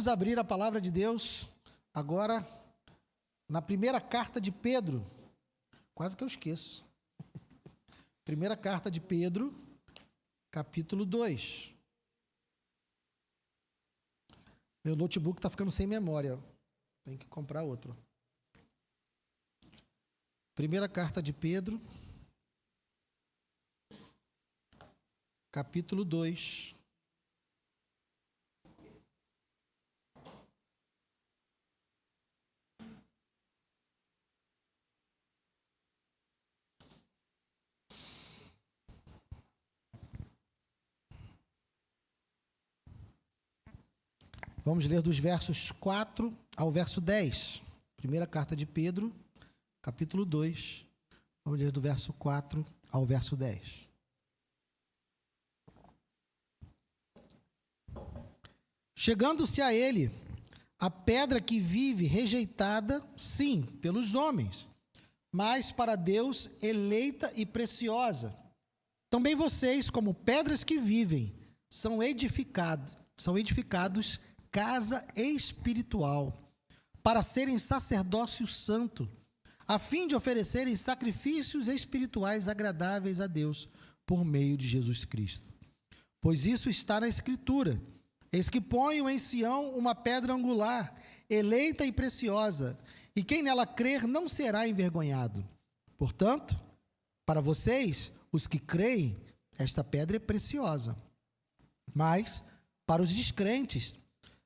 Vamos abrir a palavra de Deus agora na primeira carta de Pedro. Quase que eu esqueço. Primeira carta de Pedro, capítulo 2. Meu notebook está ficando sem memória. Tem que comprar outro. Primeira carta de Pedro, capítulo 2. Vamos ler dos versos 4 ao verso 10. Primeira carta de Pedro, capítulo 2. Vamos ler do verso 4 ao verso 10. Chegando-se a ele, a pedra que vive rejeitada, sim, pelos homens, mas para Deus eleita e preciosa. Também vocês, como pedras que vivem, são edificados casa espiritual, para serem sacerdócio santo, a fim de oferecerem sacrifícios espirituais agradáveis a Deus, por meio de Jesus Cristo. Pois isso está na Escritura: eis que ponho em Sião uma pedra angular, eleita e preciosa, e quem nela crer não será envergonhado. Portanto, para vocês, os que creem, esta pedra é preciosa. Mas, para os descrentes,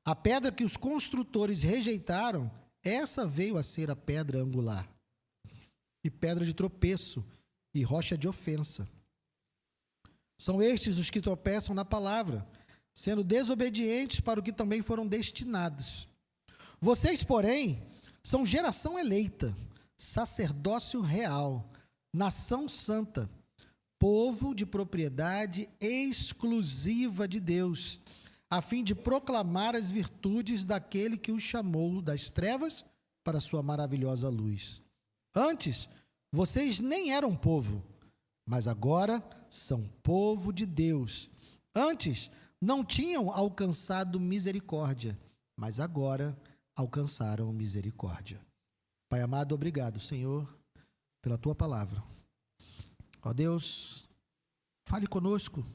a pedra que os construtores rejeitaram, essa veio a ser a pedra angular, e pedra de tropeço, e rocha de ofensa. São estes os que tropeçam na palavra, sendo desobedientes para o que também foram destinados. Vocês, porém, são geração eleita, sacerdócio real, nação santa, povo de propriedade exclusiva de Deus, a fim de proclamar as virtudes daquele que os chamou das trevas para a sua maravilhosa luz. Antes, vocês nem eram povo, mas agora são povo de Deus. Antes, não tinham alcançado misericórdia, mas agora alcançaram misericórdia. Pai amado, obrigado, Senhor, pela Tua palavra. Ó Deus, fale conosco,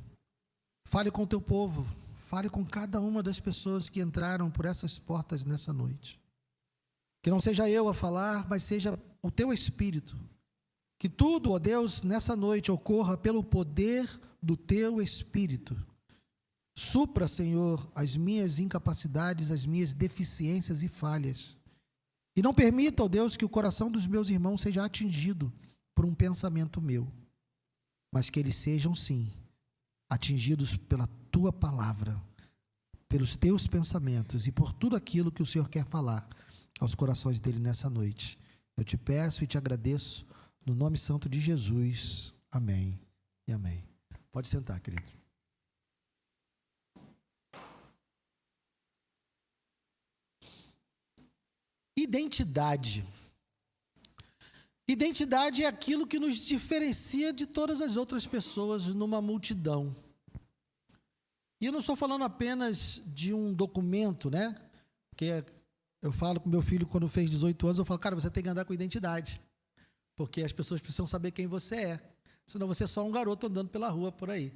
fale com o Teu povo, fale com cada uma das pessoas que entraram por essas portas nessa noite. Que não seja eu a falar, mas seja o Teu Espírito. Que tudo, ó Deus, nessa noite ocorra pelo poder do Teu Espírito. Supra, Senhor, as minhas incapacidades, as minhas deficiências e falhas. E não permita, ó Deus, que o coração dos meus irmãos seja atingido por um pensamento meu, mas que eles sejam, sim, atingidos pela Tua palavra, pelos Teus pensamentos e por tudo aquilo que o Senhor quer falar aos corações dele nessa noite. Eu te peço e te agradeço no nome santo de Jesus. Amém e amém. Pode sentar, querido. Identidade. Identidade é aquilo que nos diferencia de todas as outras pessoas numa multidão. E eu não estou falando apenas de um documento, né? Porque eu falo com meu filho quando fez 18 anos, eu falo, cara, você tem que andar com identidade. Porque as pessoas precisam saber quem você é. Senão você é só um garoto andando pela rua por aí.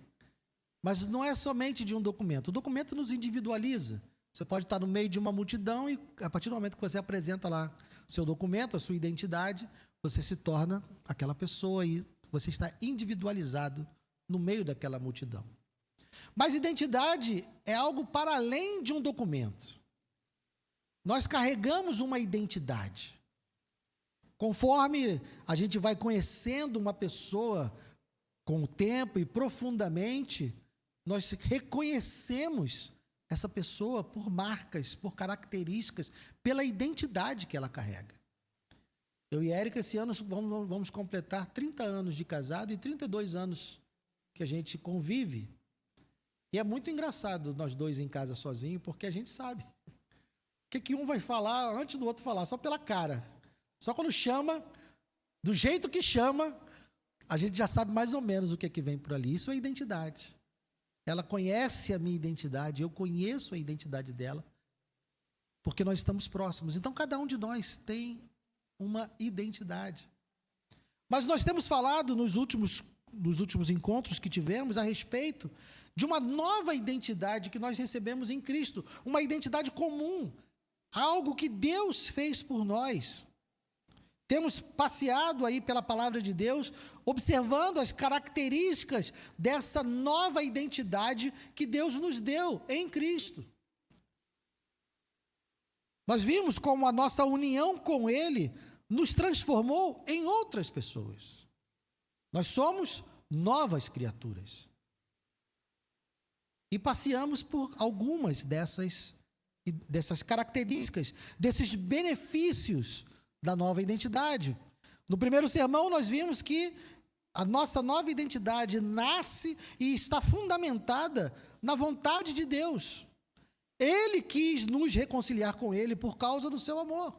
Mas não é somente de um documento. O documento nos individualiza. Você pode estar no meio de uma multidão e, a partir do momento que você apresenta lá seu documento, a sua identidade, você se torna aquela pessoa e você está individualizado no meio daquela multidão. Mas identidade é algo para além de um documento. Nós carregamos uma identidade. Conforme a gente vai conhecendo uma pessoa com o tempo e profundamente, nós reconhecemos essa pessoa por marcas, por características, pela identidade que ela carrega. Eu e Érica, esse ano, vamos completar 30 anos de casado e 32 anos que a gente convive. E é muito engraçado nós dois em casa sozinhos, porque a gente sabe o que um vai falar antes do outro falar, só pela cara. Só quando chama, do jeito que chama, a gente já sabe mais ou menos o que vem por ali. Isso é identidade. Ela conhece a minha identidade, eu conheço a identidade dela. porque nós estamos próximos. Então, cada um de nós tem uma identidade. Mas nós temos falado nos últimos encontros que tivemos a respeito de uma nova identidade que nós recebemos em Cristo, uma identidade comum, algo que Deus fez por nós. Temos passeado aí pela palavra de Deus, observando as características dessa nova identidade que Deus nos deu em Cristo. Nós vimos como a nossa união com Ele nos transformou em outras pessoas. Nós somos novas criaturas. E passeamos por algumas dessas características, desses benefícios da nova identidade. No primeiro sermão, nós vimos que a nossa nova identidade nasce e está fundamentada na vontade de Deus. Ele quis nos reconciliar com Ele por causa do seu amor.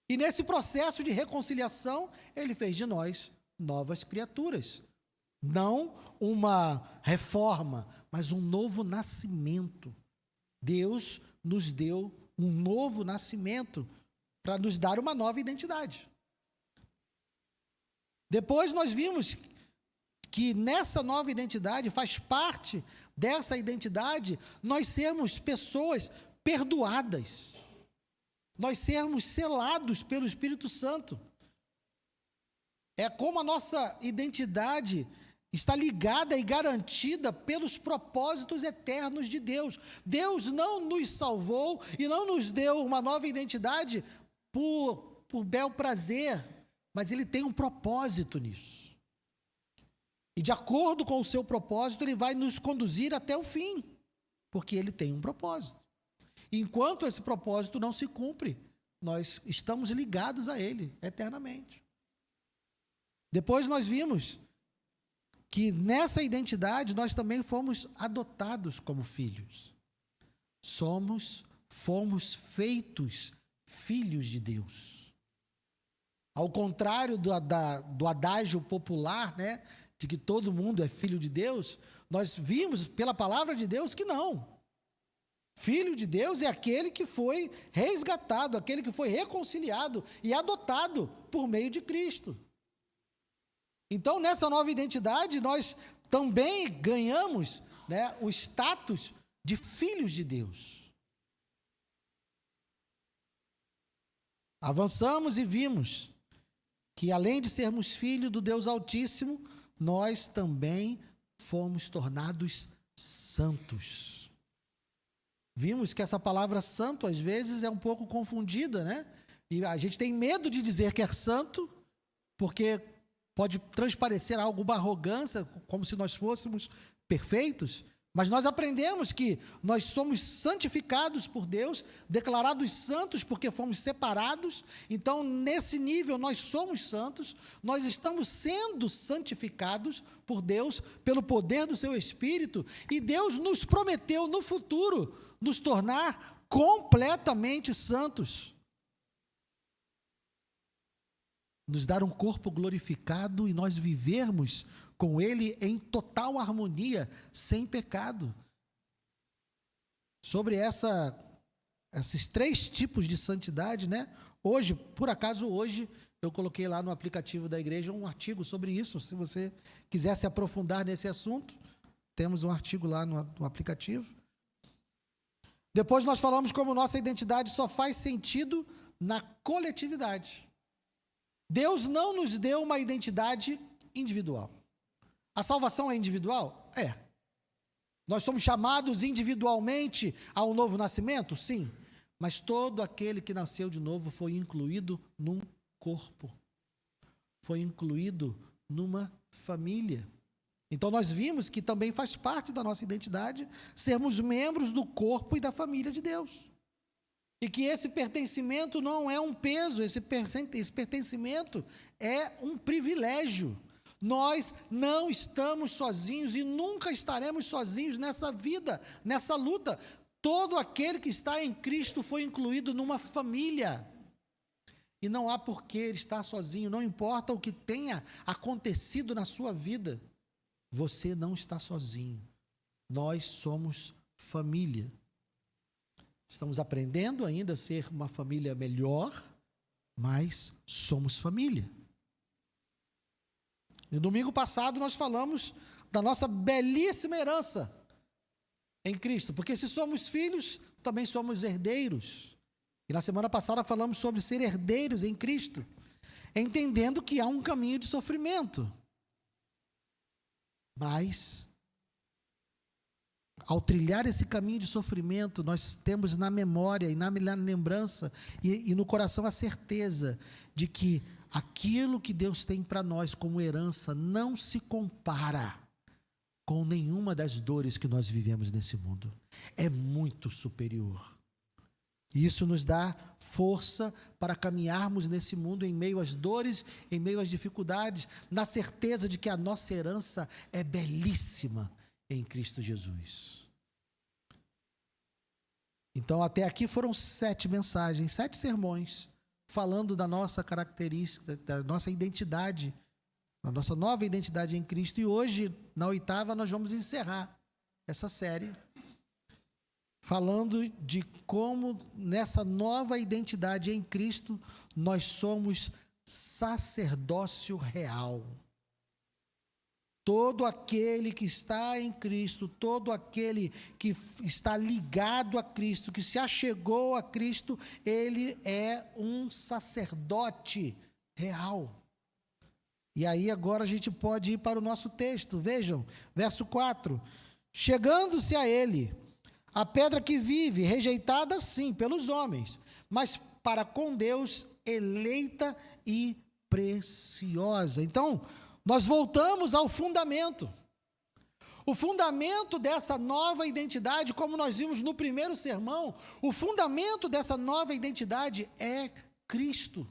E nesse processo de reconciliação, Ele fez de nós novas criaturas. Não uma reforma, mas um novo nascimento. Deus nos deu um novo nascimento para nos dar uma nova identidade. Depois nós vimos que nessa nova identidade, faz parte dessa identidade, nós sermos pessoas perdoadas. Nós sermos selados pelo Espírito Santo. É como a nossa identidade está ligada e garantida pelos propósitos eternos de Deus. Deus não nos salvou e não nos deu uma nova identidade por bel prazer, mas Ele tem um propósito nisso. E de acordo com o seu propósito, Ele vai nos conduzir até o fim, porque Ele tem um propósito. Enquanto esse propósito não se cumpre, nós estamos ligados a Ele eternamente. Depois nós vimos que nessa identidade nós também fomos adotados como filhos. Fomos feitos filhos de Deus. Ao contrário do adágio popular, né, de que todo mundo é filho de Deus, nós vimos pela palavra de Deus que não. Filho de Deus é aquele que foi resgatado, aquele que foi reconciliado e adotado por meio de Cristo. Então, nessa nova identidade, nós também ganhamos, né, o status de filhos de Deus. Avançamos e vimos que, além de sermos filhos do Deus Altíssimo, nós também fomos tornados santos. Vimos que essa palavra santo, às vezes, é um pouco confundida, né? E a gente tem medo de dizer que é santo, porque pode transparecer alguma arrogância, como se nós fôssemos perfeitos. Mas nós aprendemos que nós somos santificados por Deus, declarados santos porque fomos separados. Então, nesse nível, nós somos santos, nós estamos sendo santificados por Deus, pelo poder do seu Espírito, e Deus nos prometeu, no futuro, nos tornar completamente santos. Nos dar um corpo glorificado e nós vivermos com Ele em total harmonia, sem pecado. Sobre esses 3 tipos de santidade, né? Hoje, por acaso, eu coloquei lá no aplicativo da igreja um artigo sobre isso. Se você quiser se aprofundar nesse assunto, temos um artigo lá no aplicativo. Depois nós falamos como nossa identidade só faz sentido na coletividade. Deus não nos deu uma identidade individual. A salvação é individual? É. Nós somos chamados individualmente ao novo nascimento? Sim. Mas todo aquele que nasceu de novo foi incluído num corpo. Foi incluído numa família. Então nós vimos que também faz parte da nossa identidade sermos membros do corpo e da família de Deus. E que esse pertencimento não é um peso, esse pertencimento é um privilégio. Nós não estamos sozinhos e nunca estaremos sozinhos nessa vida, nessa luta. Todo aquele que está em Cristo foi incluído numa família. E não há por que ele estar sozinho, não importa o que tenha acontecido na sua vida. Você não está sozinho. Nós somos família. Estamos aprendendo ainda a ser uma família melhor, mas somos família. No domingo passado nós falamos da nossa belíssima herança em Cristo, porque se somos filhos, também somos herdeiros. E na semana passada falamos sobre ser herdeiros em Cristo, entendendo que há um caminho de sofrimento. Mas, ao trilhar esse caminho de sofrimento, nós temos na memória e na lembrança e no coração a certeza de que aquilo que Deus tem para nós como herança não se compara com nenhuma das dores que nós vivemos nesse mundo. É muito superior. E isso nos dá força para caminharmos nesse mundo em meio às dores, em meio às dificuldades, na certeza de que a nossa herança é belíssima em Cristo Jesus. Então, até aqui foram 7 mensagens, 7 sermões, falando da nossa característica, da nossa identidade, da nossa nova identidade em Cristo. E hoje, na 8ª, nós vamos encerrar essa série, falando de como nessa nova identidade em Cristo, nós somos sacerdócio real. Todo aquele que está em Cristo, todo aquele que está ligado a Cristo, que se achegou a Cristo, ele é um sacerdote real. E aí agora a gente pode ir para o nosso texto. Vejam, verso 4. Chegando-se a ele, a pedra que vive, rejeitada sim pelos homens, mas para com Deus eleita e preciosa. Então, nós voltamos ao fundamento. O fundamento dessa nova identidade, como nós vimos no primeiro sermão, o fundamento dessa nova identidade é Cristo.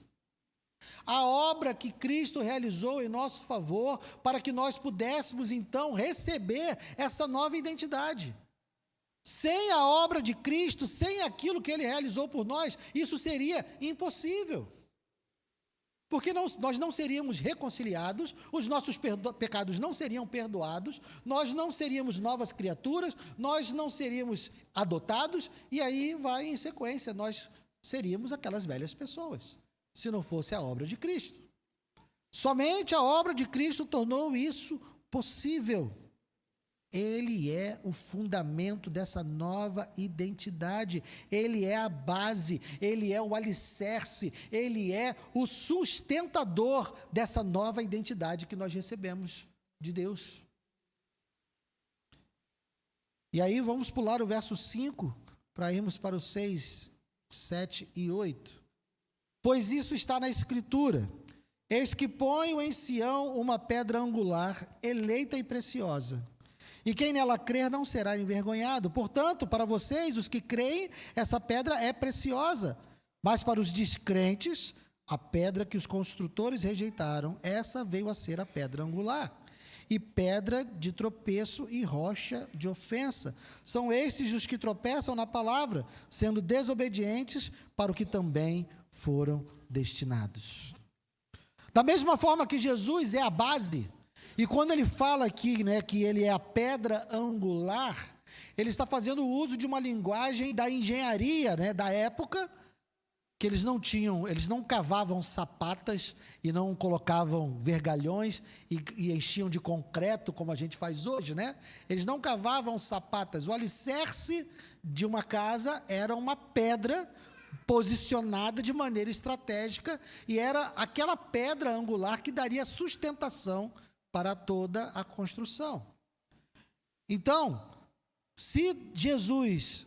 A obra que Cristo realizou em nosso favor, para que nós pudéssemos então receber essa nova identidade. Sem a obra de Cristo, sem aquilo que Ele realizou por nós, isso seria impossível. Porque nós não seríamos reconciliados, os nossos pecados não seriam perdoados, nós não seríamos novas criaturas, nós não seríamos adotados, e aí vai em sequência, nós seríamos aquelas velhas pessoas, se não fosse a obra de Cristo. Somente a obra de Cristo tornou isso possível. Ele é o fundamento dessa nova identidade, ele é a base, ele é o alicerce, ele é o sustentador dessa nova identidade que nós recebemos de Deus. E aí vamos pular o verso 5 para irmos para os 6, 7 e 8. Pois isso está na Escritura: eis que ponho em Sião uma pedra angular, eleita e preciosa. E quem nela crer não será envergonhado. Portanto, para vocês, os que creem, essa pedra é preciosa. Mas para os descrentes, a pedra que os construtores rejeitaram, essa veio a ser a pedra angular. E pedra de tropeço e rocha de ofensa. São estes os que tropeçam na palavra, sendo desobedientes para o que também foram destinados. Da mesma forma que Jesus é a base, e quando ele fala aqui, né, que ele é a pedra angular, ele está fazendo uso de uma linguagem da engenharia, né, da época, que eles não cavavam sapatas e não colocavam vergalhões e enchiam de concreto como a gente faz hoje, né? Eles não cavavam sapatas. O alicerce de uma casa era uma pedra posicionada de maneira estratégica, e era aquela pedra angular que daria sustentação para toda a construção. Então, se Jesus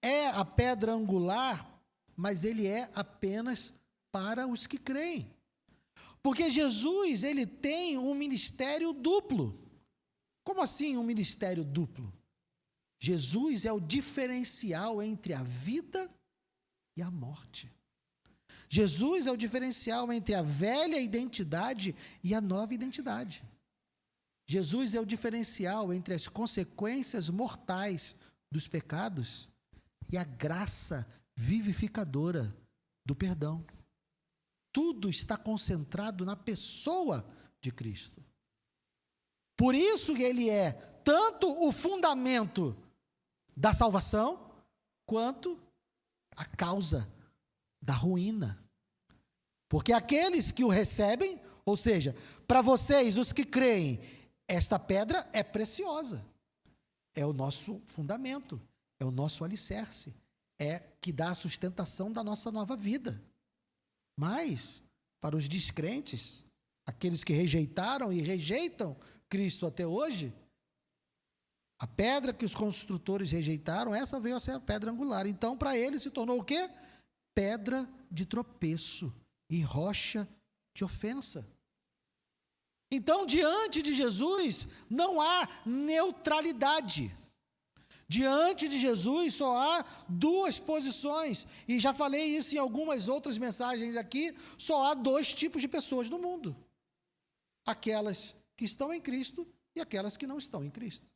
é a pedra angular, mas ele é apenas para os que creem. Porque Jesus, ele tem um ministério duplo. Como assim um ministério duplo? Jesus é o diferencial entre a vida e a morte. Jesus é o diferencial entre a velha identidade e a nova identidade. Jesus é o diferencial entre as consequências mortais dos pecados e a graça vivificadora do perdão. Tudo está concentrado na pessoa de Cristo. Por isso que ele é tanto o fundamento da salvação, quanto a causa da ruína. Porque aqueles que o recebem, ou seja, para vocês, os que creem, esta pedra é preciosa. É o nosso fundamento, é o nosso alicerce, é que dá a sustentação da nossa nova vida. Mas, para os descrentes, aqueles que rejeitaram e rejeitam Cristo até hoje, a pedra que os construtores rejeitaram, essa veio a ser a pedra angular. Então, para eles se tornou o quê? Pedra de tropeço e rocha de ofensa. Então, diante de Jesus, não há neutralidade. Diante de Jesus só há duas posições. E já falei isso em algumas outras mensagens aqui, só há dois tipos de pessoas no mundo. Aquelas que estão em Cristo e aquelas que não estão em Cristo.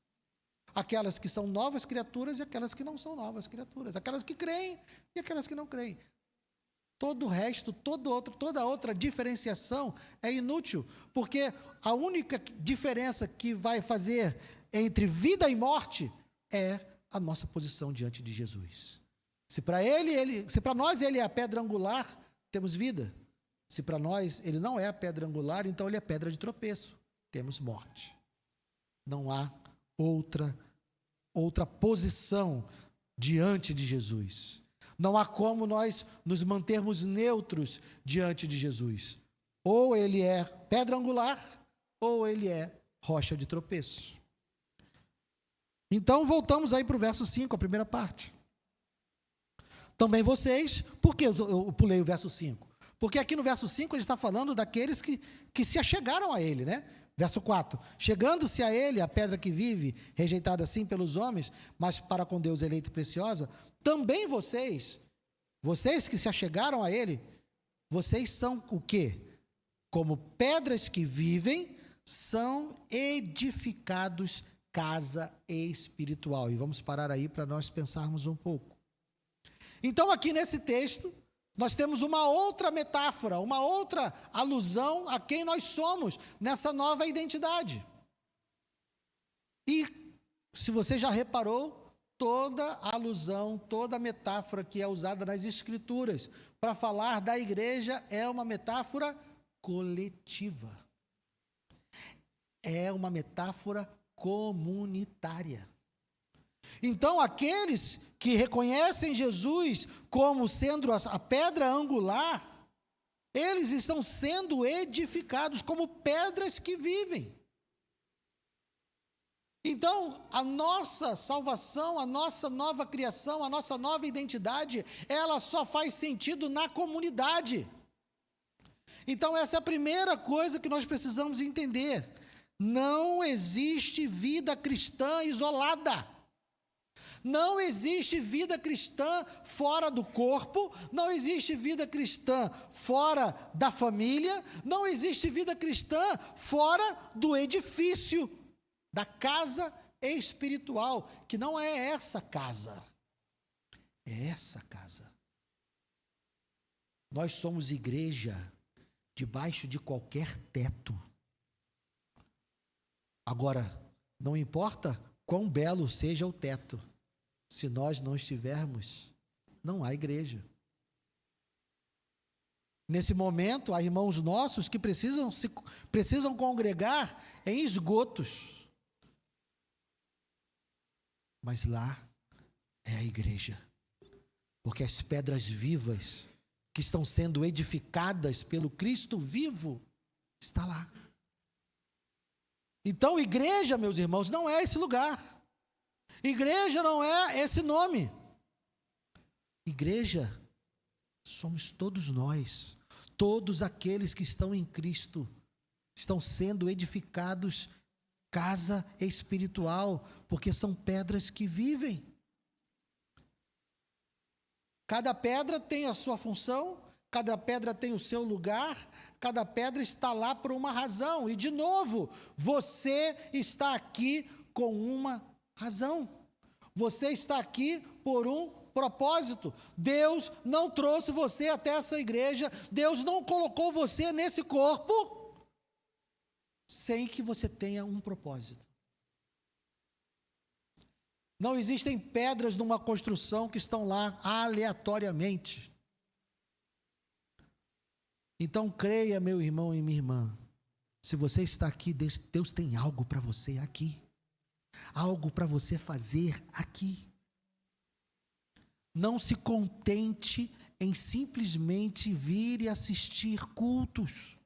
Aquelas que são novas criaturas e aquelas que não são novas criaturas. Aquelas que creem e aquelas que não creem. Todo o resto, toda outra diferenciação é inútil, porque a única diferença que vai fazer entre vida e morte é a nossa posição diante de Jesus. Se para nós ele é a pedra angular, temos vida. Se para nós ele não é a pedra angular, então ele é pedra de tropeço, temos morte. Não há outra posição diante de Jesus. Não há como nós nos mantermos neutros diante de Jesus. Ou ele é pedra angular, ou ele é rocha de tropeço. Então, voltamos aí para o verso 5, a primeira parte. Também vocês, por que eu pulei o verso 5? Porque aqui no verso 5 ele está falando daqueles que se achegaram a ele, né? Verso 4, chegando-se a ele, a pedra que vive, rejeitada assim pelos homens, mas para com Deus eleita e preciosa, também vocês que se achegaram a ele, vocês são o quê? Como pedras que vivem, são edificados casa espiritual. E vamos parar aí para nós pensarmos um pouco. Então aqui nesse texto, nós temos uma outra metáfora, uma outra alusão a quem nós somos nessa nova identidade. E, se você já reparou, toda alusão, toda metáfora que é usada nas Escrituras para falar da igreja é uma metáfora coletiva. É uma metáfora comunitária. Então, aqueles que reconhecem Jesus como sendo a pedra angular, eles estão sendo edificados como pedras que vivem. Então, a nossa salvação, a nossa nova criação, a nossa nova identidade, ela só faz sentido na comunidade. Então, essa é a primeira coisa que nós precisamos entender. Não existe vida cristã isolada. Não existe vida cristã fora do corpo, não existe vida cristã fora da família, não existe vida cristã fora do edifício, da casa espiritual, que não é essa casa, é essa casa. Nós somos igreja debaixo de qualquer teto. Agora, não importa quão belo seja o teto, se nós não estivermos, não há igreja. Nesse momento, há irmãos nossos que precisam congregar em esgotos. Mas lá é a igreja. Porque as pedras vivas que estão sendo edificadas pelo Cristo vivo, está lá. Então, igreja, meus irmãos, não é esse lugar. Igreja não é esse nome. Igreja somos todos nós, todos aqueles que estão em Cristo, estão sendo edificados casa espiritual, porque são pedras que vivem. Cada pedra tem a sua função, cada pedra tem o seu lugar, cada pedra está lá por uma razão. E, de novo, você está aqui com uma razão. Você está aqui por um propósito. Deus não trouxe você até essa igreja, Deus não colocou você nesse corpo sem que você tenha um propósito. Não existem pedras numa construção que estão lá aleatoriamente. Então creia, meu irmão e minha irmã, se você está aqui, Deus tem algo para você aqui, algo para você fazer aqui. Não se contente em simplesmente vir e assistir cultos.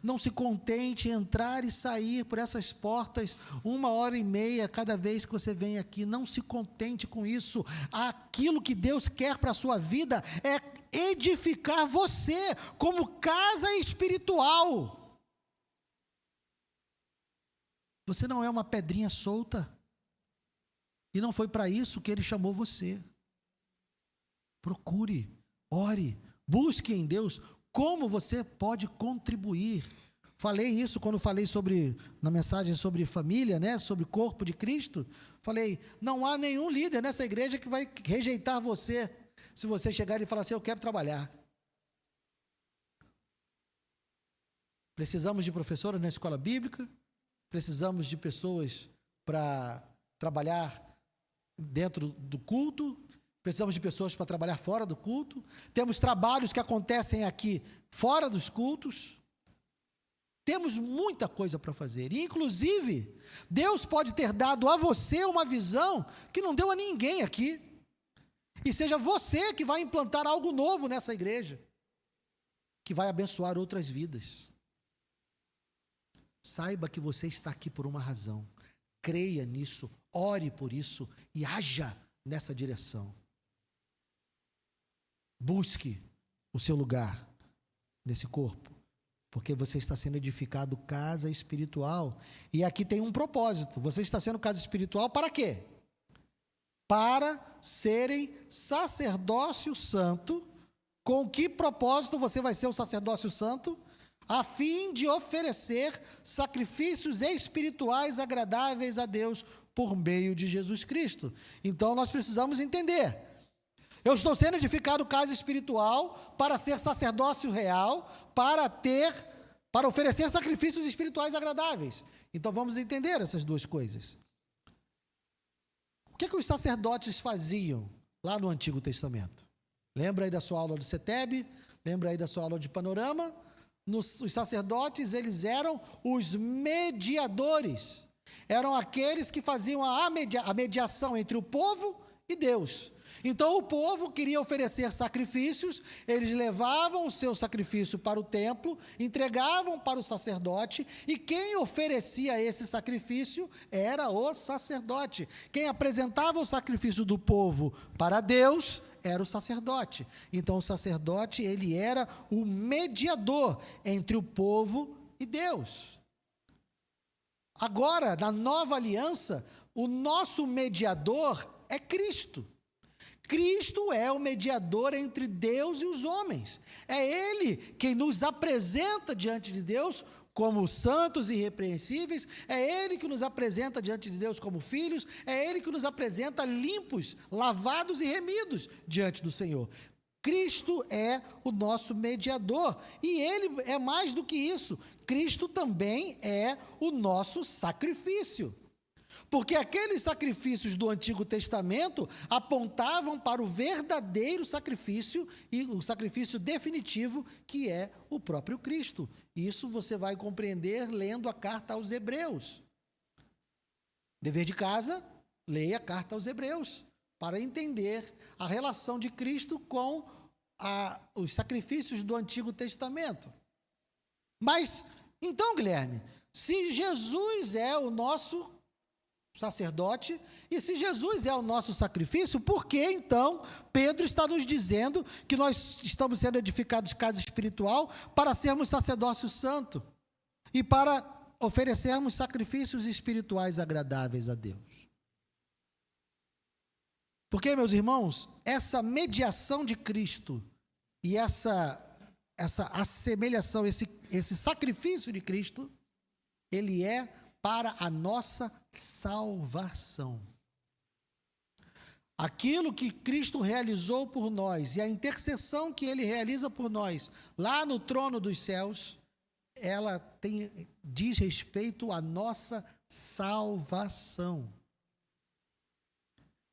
Não se contente em entrar e sair por essas portas 1h30 cada vez que você vem aqui. Não se contente com isso. Aquilo que Deus quer para a sua vida é edificar você como casa espiritual. Você não é uma pedrinha solta. E não foi para isso que Ele chamou você. Procure, ore, busque em Deus como você pode contribuir. Falei isso quando falei na mensagem sobre família, né? Sobre o corpo de Cristo. Falei, não há nenhum líder nessa igreja que vai rejeitar você, se você chegar e falar assim, eu quero trabalhar. Precisamos de professores na escola bíblica, precisamos de pessoas para trabalhar dentro do culto, precisamos de pessoas para trabalhar fora do culto, temos trabalhos que acontecem aqui fora dos cultos, temos muita coisa para fazer, e inclusive, Deus pode ter dado a você uma visão que não deu a ninguém aqui, e seja você que vai implantar algo novo nessa igreja, que vai abençoar outras vidas. Saiba que você está aqui por uma razão, creia nisso, ore por isso e haja nessa direção. Busque o seu lugar nesse corpo, porque você está sendo edificado casa espiritual, e aqui tem um propósito, você está sendo casa espiritual para quê? Para serem sacerdócio santo. Com que propósito você vai ser o sacerdócio santo? A fim de oferecer sacrifícios espirituais agradáveis a Deus por meio de Jesus Cristo. Então nós precisamos entender, eu estou sendo edificado casa espiritual para ser sacerdócio real, para oferecer sacrifícios espirituais agradáveis. Então vamos entender essas duas coisas. O que os sacerdotes faziam lá no Antigo Testamento? Lembra aí da sua aula do CETEB? Lembra aí da sua aula de Panorama? Os sacerdotes, eles eram os mediadores. Eram aqueles que faziam a mediação entre o povo e Deus. Então o povo queria oferecer sacrifícios, eles levavam o seu sacrifício para o templo, entregavam para o sacerdote, e quem oferecia esse sacrifício era o sacerdote. Quem apresentava o sacrifício do povo para Deus era o sacerdote. Então o sacerdote, ele era o mediador entre o povo e Deus. Agora, na nova aliança, o nosso mediador é Cristo. Cristo é o mediador entre Deus e os homens. É Ele quem nos apresenta diante de Deus como santos e irrepreensíveis, é Ele que nos apresenta diante de Deus como filhos, é Ele que nos apresenta limpos, lavados e remidos diante do Senhor. Cristo é o nosso mediador, e Ele é mais do que isso, Cristo também é o nosso sacrifício. Porque aqueles sacrifícios do Antigo Testamento apontavam para o verdadeiro sacrifício e o sacrifício definitivo, que é o próprio Cristo. Isso você vai compreender lendo a carta aos Hebreus. Dever de casa, leia a carta aos Hebreus, para entender a relação de Cristo com os sacrifícios do Antigo Testamento. Mas, então, Guilherme, se Jesus é o nosso sacerdote, e se Jesus é o nosso sacrifício, por que então Pedro está nos dizendo que nós estamos sendo edificados casa espiritual para sermos sacerdócio santo e para oferecermos sacrifícios espirituais agradáveis a Deus? Porque, meus irmãos, essa mediação de Cristo e essa assemelhação, esse sacrifício de Cristo, ele é para a nossa salvação. Aquilo que Cristo realizou por nós e a intercessão que Ele realiza por nós lá no trono dos céus, ela diz respeito à nossa salvação.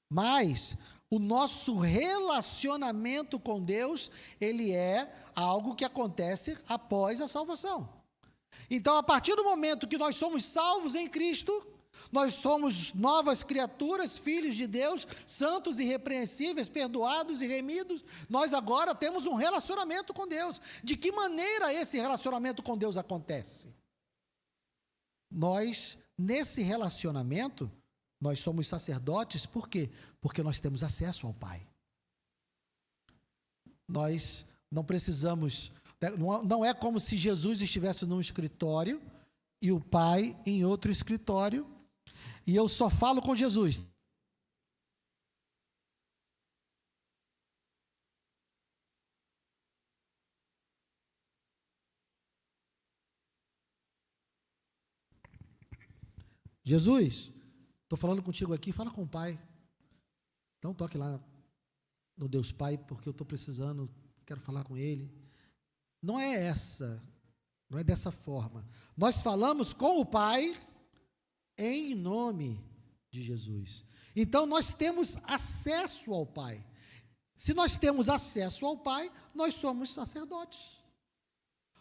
Mas o nosso relacionamento com Deus, ele é algo que acontece após a salvação. Então, a partir do momento que nós somos salvos em Cristo, nós somos novas criaturas, filhos de Deus, santos e irrepreensíveis, perdoados e remidos, nós agora temos um relacionamento com Deus. De que maneira esse relacionamento com Deus acontece? Nós, nesse relacionamento, nós somos sacerdotes, por quê? Porque nós temos acesso ao Pai. Nós não precisamos, não é como se Jesus estivesse num escritório e o Pai em outro escritório, e eu só falo com Jesus. Jesus, estou falando contigo aqui, fala com o Pai. Então toque lá no Deus Pai, porque eu estou precisando, quero falar com Ele. Não é não é dessa forma. Nós falamos com o Pai em nome de Jesus. Então nós temos acesso ao Pai. Se nós temos acesso ao Pai, nós somos sacerdotes.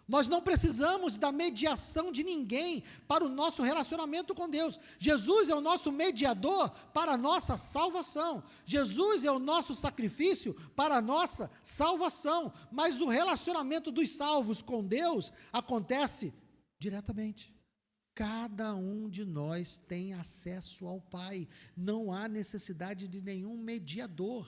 Nós não precisamos da mediação de ninguém para o nosso relacionamento com Deus. Jesus é o nosso mediador para a nossa salvação. Jesus é o nosso sacrifício para a nossa salvação. Mas o relacionamento dos salvos com Deus acontece diretamente. Cada um de nós tem acesso ao Pai. Não há necessidade de nenhum mediador.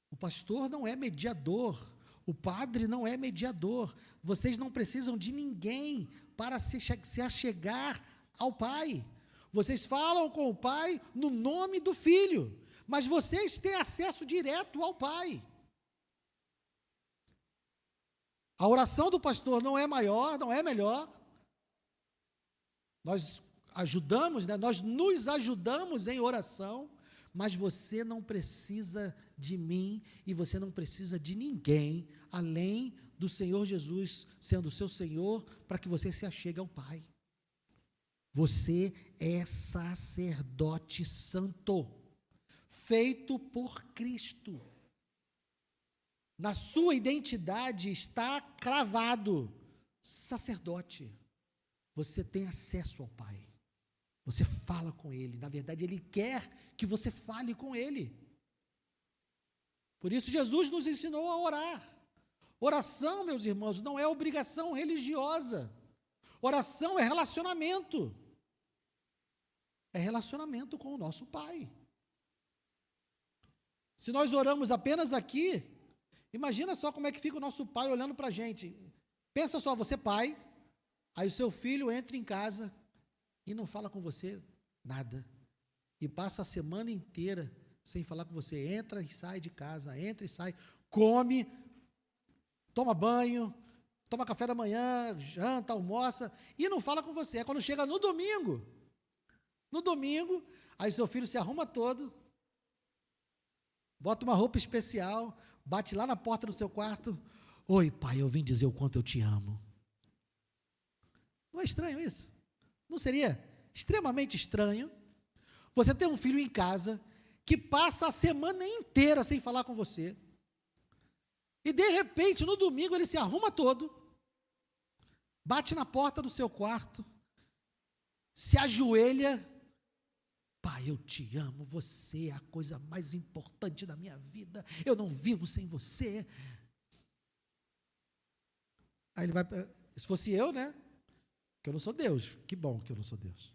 O pastor não é mediador. O padre não é mediador. Vocês não precisam de ninguém para se achegar ao Pai. Vocês falam com o Pai no nome do Filho, mas vocês têm acesso direto ao Pai. A oração do pastor não é maior, não é melhor. Nós ajudamos, né? Nós nos ajudamos em oração, mas você não precisa de mim e você não precisa de ninguém, além do Senhor Jesus sendo o seu Senhor, para que você se achegue ao Pai. Você é sacerdote santo, feito por Cristo. Na sua identidade está cravado, sacerdote. Você tem acesso ao Pai. Você fala com Ele. Na verdade, Ele quer que você fale com Ele. Por isso, Jesus nos ensinou a orar. Oração, meus irmãos, não é obrigação religiosa. Oração é relacionamento. É relacionamento com o nosso Pai. Se nós oramos apenas aqui, imagina só como é que fica o nosso Pai olhando para a gente. Pensa só, você pai, aí o seu filho entra em casa e não fala com você nada. E passa a semana inteira sem falar com você. Entra e sai de casa, entra e sai, come, toma banho, toma café da manhã, janta, almoça, e não fala com você. É quando chega no domingo, aí seu filho se arruma todo, bota uma roupa especial, bate lá na porta do seu quarto. Oi, pai, eu vim dizer o quanto eu te amo. Não é estranho isso? Não seria extremamente estranho você ter um filho em casa que passa a semana inteira sem falar com você e de repente no domingo ele se arruma todo, bate na porta do seu quarto, se ajoelha: pai, eu te amo, você é a coisa mais importante da minha vida, eu não vivo sem você. Aí ele vai, se fosse eu, né? Que eu não sou Deus, que bom que eu não sou Deus.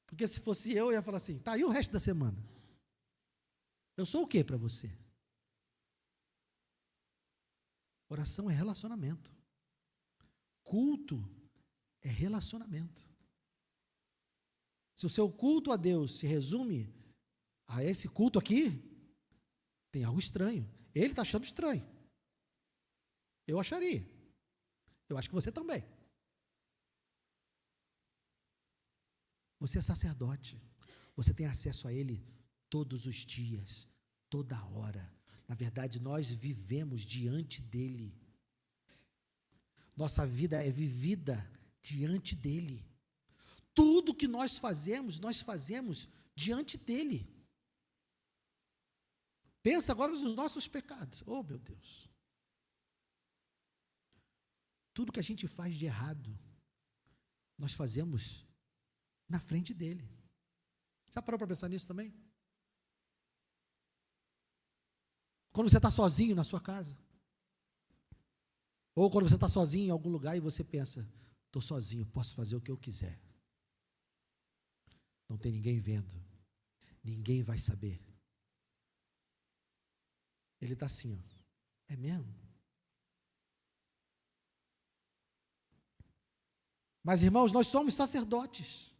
Porque se fosse eu ia falar assim: tá, e o resto da semana? Eu sou o que para você? Oração é relacionamento. Culto é relacionamento. Se o seu culto a Deus se resume a esse culto aqui, tem algo estranho. Ele está achando estranho. Eu acharia. Eu acho que você também. Você é sacerdote. Você tem acesso a Ele todos os dias, toda hora. Na verdade, nós vivemos diante dEle. Nossa vida é vivida diante dEle. Tudo que nós fazemos diante dEle. Pensa agora nos nossos pecados. Oh, meu Deus. Tudo que a gente faz de errado, nós fazemos na frente dele. Já parou para pensar nisso também? Quando você está sozinho na sua casa, ou quando você está sozinho em algum lugar e você pensa, estou sozinho, posso fazer o que eu quiser. Não tem ninguém vendo, ninguém vai saber. Ele está assim, ó. É mesmo? Mas, irmãos, nós somos sacerdotes.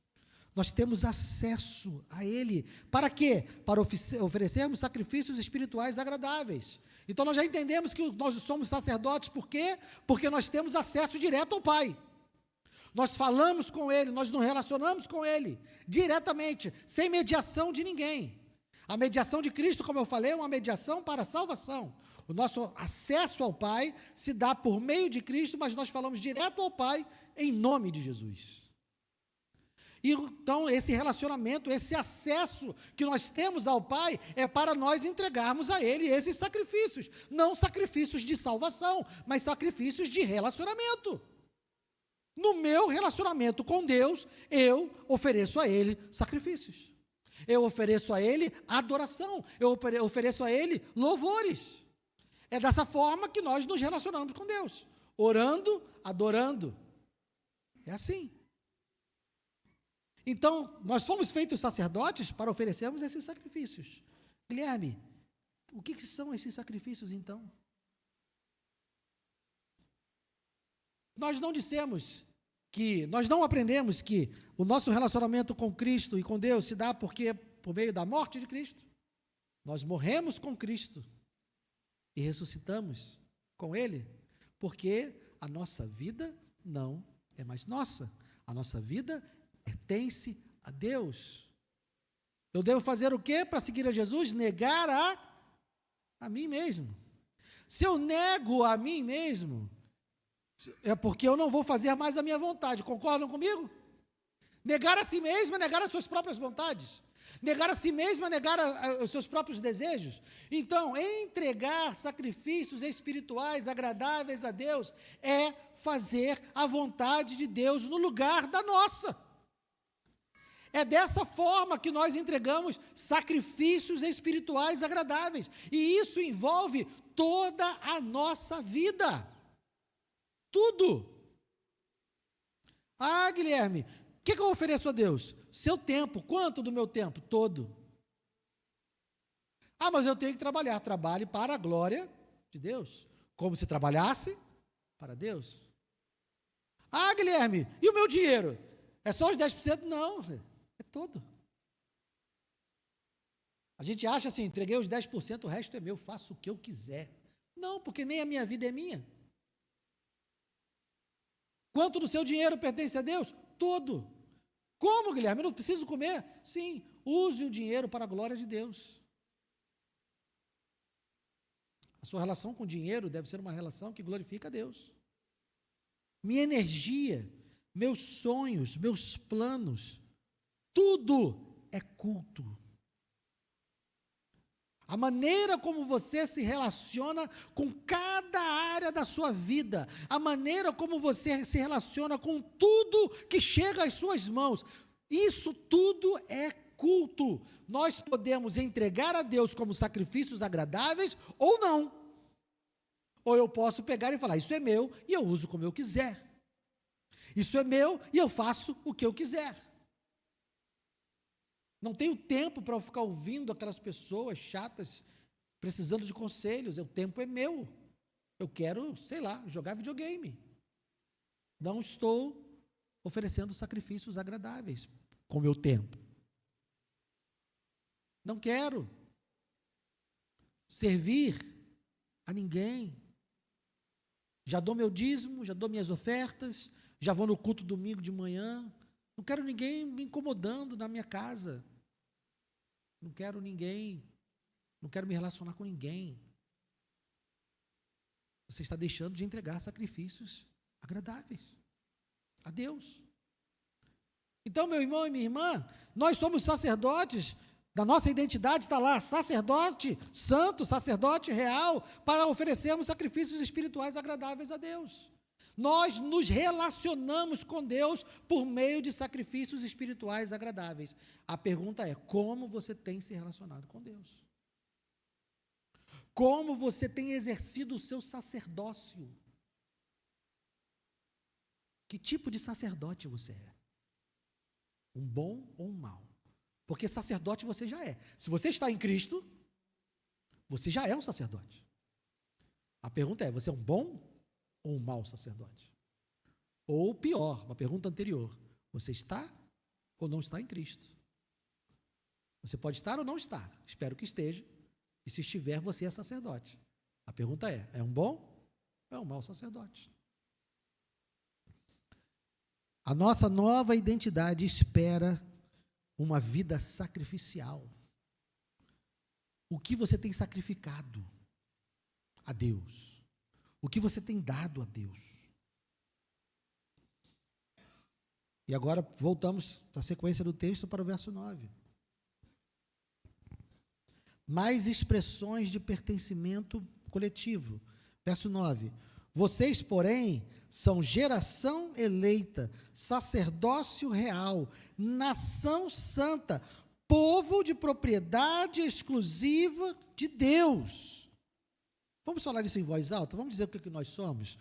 Nós temos acesso a Ele. Para quê? Para oferecermos sacrifícios espirituais agradáveis. Então, nós já entendemos que nós somos sacerdotes. Por quê? Porque nós temos acesso direto ao Pai. Nós falamos com Ele, nós nos relacionamos com Ele, diretamente, sem mediação de ninguém. A mediação de Cristo, como eu falei, é uma mediação para a salvação. O nosso acesso ao Pai se dá por meio de Cristo, mas nós falamos direto ao Pai, em nome de Jesus. E então, esse relacionamento, esse acesso que nós temos ao Pai, é para nós entregarmos a Ele esses sacrifícios. Não sacrifícios de salvação, mas sacrifícios de relacionamento. No meu relacionamento com Deus, eu ofereço a Ele sacrifícios. Eu ofereço a Ele adoração. Eu ofereço a Ele louvores. É dessa forma que nós nos relacionamos com Deus. Orando, adorando. É assim. Então, nós fomos feitos sacerdotes para oferecermos esses sacrifícios. Guilherme, o que são esses sacrifícios, então? Nós não aprendemos que o nosso relacionamento com Cristo e com Deus se dá por meio da morte de Cristo. Nós morremos com Cristo e ressuscitamos com Ele, porque a nossa vida não é mais nossa. A nossa vida pertence a Deus. Eu devo fazer o quê para seguir a Jesus? Negar a mim mesmo. Se eu nego a mim mesmo, é porque eu não vou fazer mais a minha vontade. Concordam comigo? Negar a si mesmo é negar as suas próprias vontades. Negar a si mesmo é negar os seus próprios desejos. Então, entregar sacrifícios espirituais agradáveis a Deus é fazer a vontade de Deus no lugar da nossa. É dessa forma que nós entregamos sacrifícios espirituais agradáveis. E isso envolve toda a nossa vida. Tudo. Ah, Guilherme, o que eu ofereço a Deus? Seu tempo. Quanto do meu tempo? Todo. Ah, mas eu tenho que trabalhar. Trabalhe para a glória de Deus. Como se trabalhasse para Deus. Ah, Guilherme, e o meu dinheiro? É só os 10%? Não, é todo. A gente acha assim, entreguei os 10%, o resto é meu, faço o que eu quiser. Não, porque nem a minha vida é minha. Quanto do seu dinheiro pertence a Deus? Todo. Como, Guilherme? Eu não preciso comer? Sim, use o dinheiro para a glória de Deus. A sua relação com o dinheiro deve ser uma relação que glorifica a Deus. Minha energia, meus sonhos, meus planos, tudo é culto. A maneira como você se relaciona com cada área da sua vida, a maneira como você se relaciona com tudo que chega às suas mãos, isso tudo é culto. Nós podemos entregar a Deus como sacrifícios agradáveis ou não. Ou eu posso pegar e falar, isso é meu e eu uso como eu quiser. Isso é meu e eu faço o que eu quiser. Não tenho tempo para ficar ouvindo aquelas pessoas chatas, precisando de conselhos. O tempo é meu. Eu quero, sei lá, jogar videogame. Não estou oferecendo sacrifícios agradáveis com o meu tempo. Não quero servir a ninguém. Já dou meu dízimo, já dou minhas ofertas, já vou no culto domingo de manhã. Não quero ninguém me incomodando na minha casa. Não quero ninguém, não quero me relacionar com ninguém. Você está deixando de entregar sacrifícios agradáveis a Deus. Então, meu irmão e minha irmã, nós somos sacerdotes Da nossa identidade está lá, sacerdote santo, sacerdote real, para oferecermos sacrifícios espirituais agradáveis a Deus. Nós nos relacionamos com Deus por meio de sacrifícios espirituais agradáveis. A pergunta é: como você tem se relacionado com Deus? Como você tem exercido o seu sacerdócio? Que tipo de sacerdote você é? Um bom ou um mau? Porque sacerdote você já é. Se você está em Cristo, você já é um sacerdote. A pergunta é: você é um bom ou um mau sacerdote? Ou pior, uma pergunta anterior: você está ou não está em Cristo? Você pode estar ou não estar. Espero que esteja. E se estiver, você é sacerdote. A pergunta é: é um bom ou é um mau sacerdote? A nossa nova identidade espera uma vida sacrificial. O que você tem sacrificado a Deus? O que você tem dado a Deus? E agora voltamos na sequência do texto para o verso 9. Mais expressões de pertencimento coletivo. Verso 9. Vocês, porém, são geração eleita, sacerdócio real, nação santa, povo de propriedade exclusiva de Deus. Vamos falar isso em voz alta? Vamos dizer o que nós somos?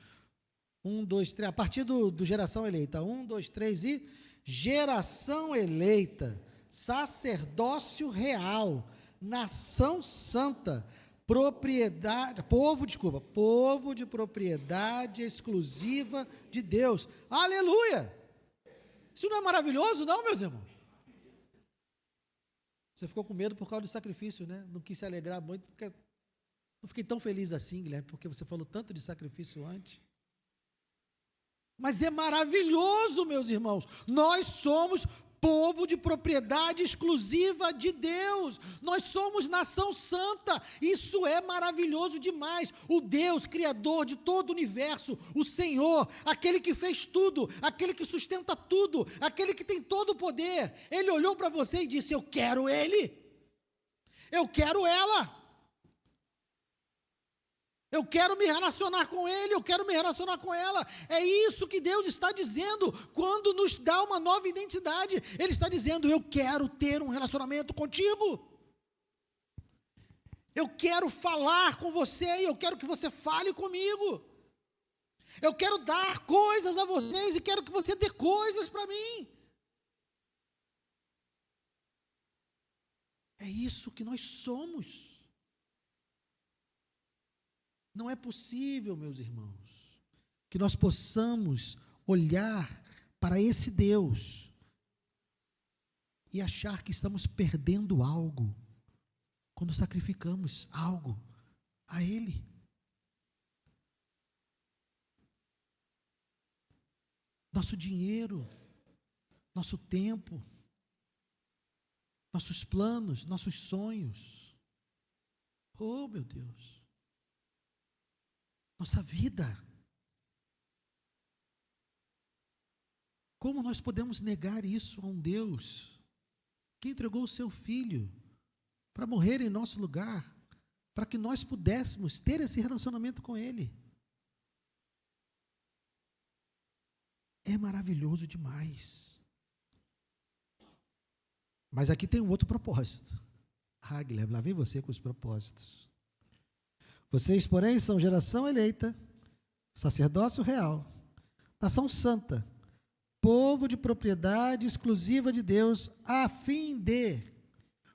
1, 2, 3, a partir do geração eleita. 1, 2, 3 e... Geração eleita, sacerdócio real, nação santa, povo de propriedade exclusiva de Deus. Aleluia! Isso não é maravilhoso, não, meus irmãos? Você ficou com medo por causa do sacrifício, né? Não quis se alegrar muito, porque não fiquei tão feliz assim, Guilherme, porque você falou tanto de sacrifício antes. Mas é maravilhoso, meus irmãos. Nós somos povo de propriedade exclusiva de Deus. Nós somos nação santa. Isso é maravilhoso demais. O Deus criador de todo o universo, o Senhor, aquele que fez tudo, aquele que sustenta tudo, aquele que tem todo o poder, Ele olhou para você e disse: eu quero Ele, eu quero ela, eu quero me relacionar com Ele, eu quero me relacionar com ela. É isso que Deus está dizendo quando nos dá uma nova identidade. Ele está dizendo: eu quero ter um relacionamento contigo. Eu quero falar com você e eu quero que você fale comigo. Eu quero dar coisas a vocês e quero que você dê coisas para mim. É isso que nós somos. Não é possível, meus irmãos, que nós possamos olhar para esse Deus e achar que estamos perdendo algo quando sacrificamos algo a Ele. Nosso dinheiro, nosso tempo, nossos planos, nossos sonhos. Oh, meu Deus! Nossa vida. Como nós podemos negar isso a um Deus que entregou o seu Filho para morrer em nosso lugar, para que nós pudéssemos ter esse relacionamento com Ele? É maravilhoso demais. Mas aqui tem um outro propósito. Ah, Guilherme, lá vem você com os propósitos. Vocês, porém, são geração eleita, sacerdócio real, nação santa, povo de propriedade exclusiva de Deus, a fim de,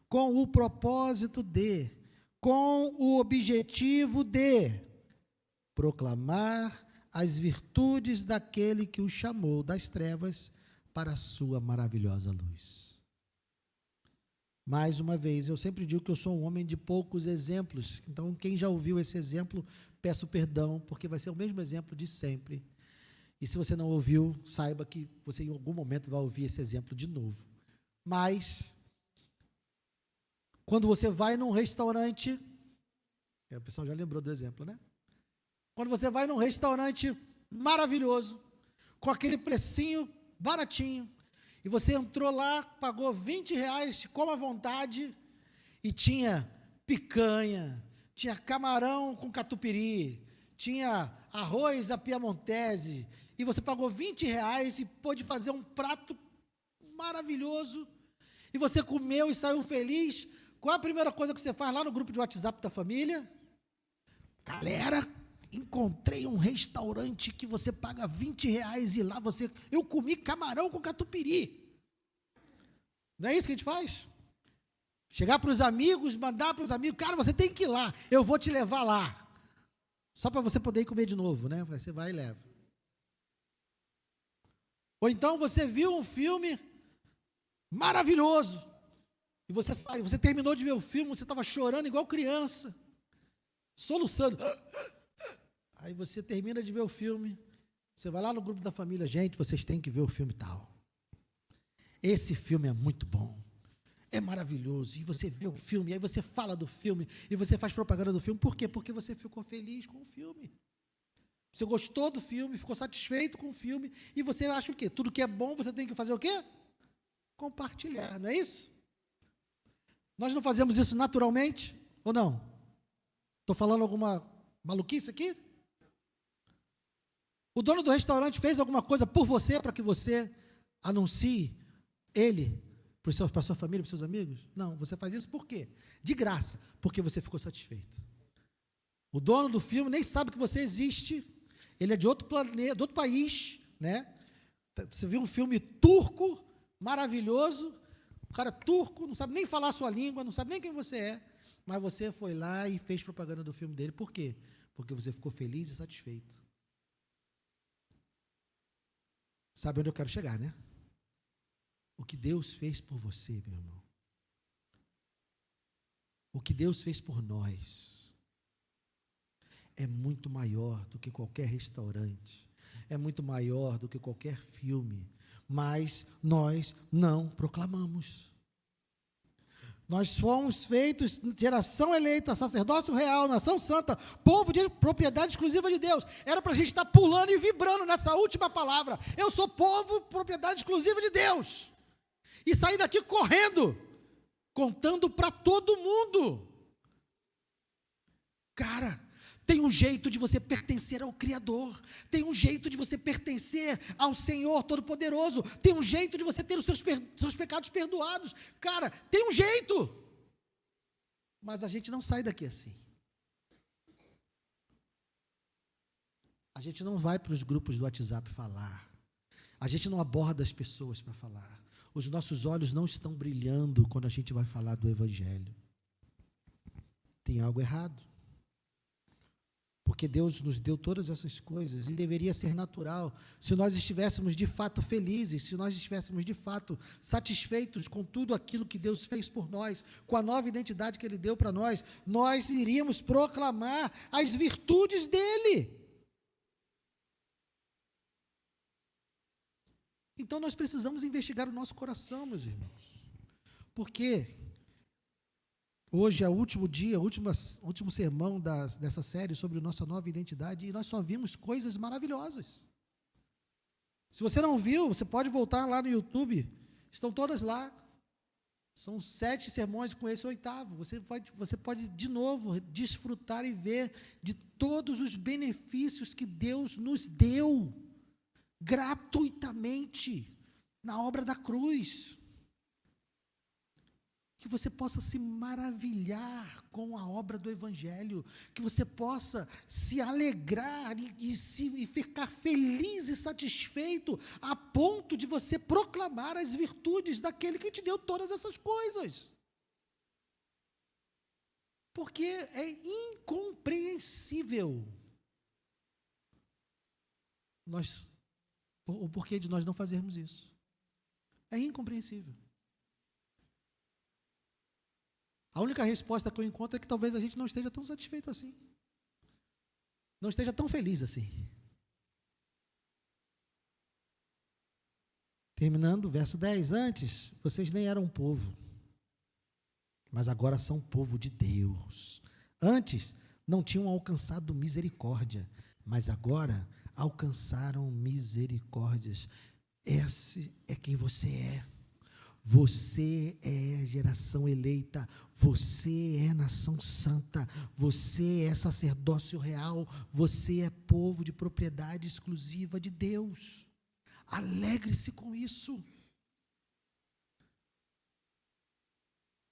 com o propósito de, com o objetivo de proclamar as virtudes daquele que o chamou das trevas para a sua maravilhosa luz. Mais uma vez, eu sempre digo que eu sou um homem de poucos exemplos, então quem já ouviu esse exemplo, peço perdão, porque vai ser o mesmo exemplo de sempre. E se você não ouviu, saiba que você em algum momento vai ouvir esse exemplo de novo. Mas, quando você vai num restaurante, o pessoal já lembrou do exemplo, né? Quando você vai num restaurante maravilhoso, com aquele precinho baratinho, e você entrou lá, pagou R$20, come à vontade, e tinha picanha, tinha camarão com catupiry, tinha arroz à piamontese, e você pagou R$ 20 e pôde fazer um prato maravilhoso, e você comeu e saiu feliz, qual a primeira coisa que você faz lá no grupo de WhatsApp da família? Galera, encontrei um restaurante que você paga R$ 20 e lá eu comi camarão com catupiry. Não é isso que a gente faz? Chegar para os amigos, mandar para os amigos, cara, você tem que ir lá, eu vou te levar lá. Só para você poder ir comer de novo, né? Você vai e leva. Ou então você viu um filme maravilhoso, e você terminou de ver o filme, você estava chorando igual criança, soluçando. Aí você termina de ver o filme, você vai lá no grupo da família, gente, vocês têm que ver o filme tal. Esse filme é muito bom, é maravilhoso, e você vê o filme, e aí você fala do filme, e você faz propaganda do filme, por quê? Porque você ficou feliz com o filme. Você gostou do filme, ficou satisfeito com o filme, e você acha o quê? Tudo que é bom, você tem que fazer o quê? Compartilhar, não é isso? Nós não fazemos isso naturalmente, ou não? Estou falando alguma maluquice aqui? O dono do restaurante fez alguma coisa por você, para que você anuncie ele para a sua família, para os seus amigos? Não, você faz isso por quê? De graça, porque você ficou satisfeito. O dono do filme nem sabe que você existe, ele é de outro planeta, de outro país, né? Você viu um filme turco, maravilhoso, o cara turco, não sabe nem falar a sua língua, não sabe nem quem você é, mas você foi lá e fez propaganda do filme dele, por quê? Porque você ficou feliz e satisfeito. Sabe onde eu quero chegar, né? O que Deus fez por você, meu irmão. O que Deus fez por nós é muito maior do que qualquer restaurante, é muito maior do que qualquer filme, mas nós não proclamamos. Nós fomos feitos geração eleita, sacerdócio real, nação santa, povo de propriedade exclusiva de Deus. Era para a gente estar pulando e vibrando nessa última palavra. Eu sou povo, propriedade exclusiva de Deus. E sair daqui correndo, contando para todo mundo. Cara, tem um jeito de você pertencer ao Criador, tem um jeito de você pertencer ao Senhor Todo-Poderoso, tem um jeito de você ter os seus pecados perdoados. Cara, tem um jeito. Mas a gente não sai daqui assim. A gente não vai para os grupos do WhatsApp falar. A gente não aborda as pessoas para falar. Os nossos olhos não estão brilhando quando a gente vai falar do Evangelho. Tem algo errado. Porque Deus nos deu todas essas coisas, e deveria ser natural, se nós estivéssemos de fato felizes, se nós estivéssemos de fato satisfeitos com tudo aquilo que Deus fez por nós, com a nova identidade que Ele deu para nós, nós iríamos proclamar as virtudes dEle. Então nós precisamos investigar o nosso coração, meus irmãos, porque hoje é o último dia, último sermão dessa série sobre nossa nova identidade, e nós só vimos coisas maravilhosas. Se você não viu, você pode voltar lá no YouTube, estão todas lá. São 7 sermões com esse 8º. Você pode de novo desfrutar e ver de todos os benefícios que Deus nos deu gratuitamente na obra da cruz. Que você possa se maravilhar com a obra do Evangelho, que você possa se alegrar e ficar feliz e satisfeito a ponto de você proclamar as virtudes daquele que te deu todas essas coisas. Porque é incompreensível o porquê de nós não fazermos isso. É incompreensível. A única resposta que eu encontro é que talvez a gente não esteja tão satisfeito assim. Não esteja tão feliz assim. Terminando, verso 10. Antes, vocês nem eram povo, mas agora são povo de Deus. Antes, não tinham alcançado misericórdia, mas agora alcançaram misericórdias. Esse é quem você é. Você é geração eleita, você é nação santa, você é sacerdócio real, você é povo de propriedade exclusiva de Deus. Alegre-se com isso.